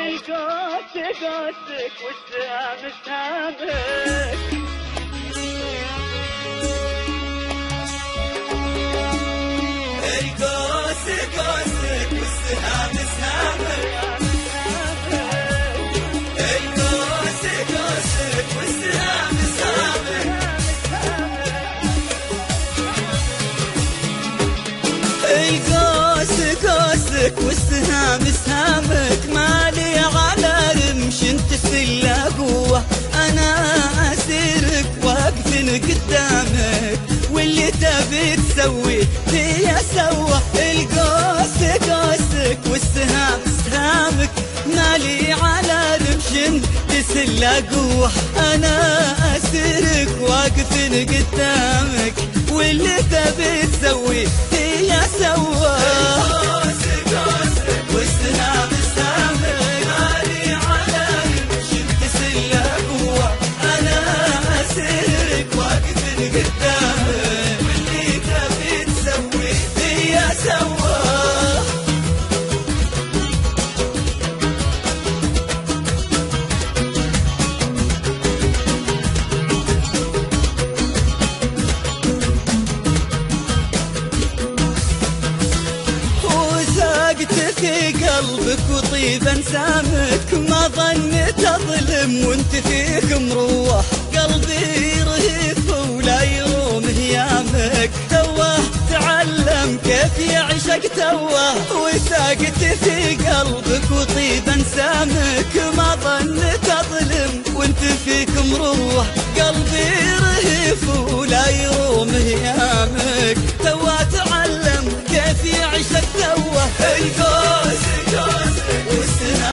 القوس قوسك والسهام سهامك. القوس قوسك والسهام سهامك. القوس قوسك والسهام سهامك. القوس قوسك والسهام سهامك. مالي على رمش انت في قوة، انا اسيرك واقف قدامك، واللي تبي تسوي فيا سوى. القوس قوسك والسهام سهامك. مالي على رمش انت في قوة، انا اسيرك واقف قدامك، واللي تبي تسوي فيا سوى. والسهام سهامك. مالي على رمش انت في قوة، انا اسيرك واقف قدامك، واللي تبي تسوي فيا سوى. في قلبك وطيب انسامك، ما ظنيت اظلم وانت فيك مروح. قلبي رهيف ولا يروم هيامك، توه تعلم كيف يعشق توه. وساقت في قلبك وطيب انسامك، ما ظنيت اظلم وانت فيك مروح. قلبي رهيف ولا يروم هيامك،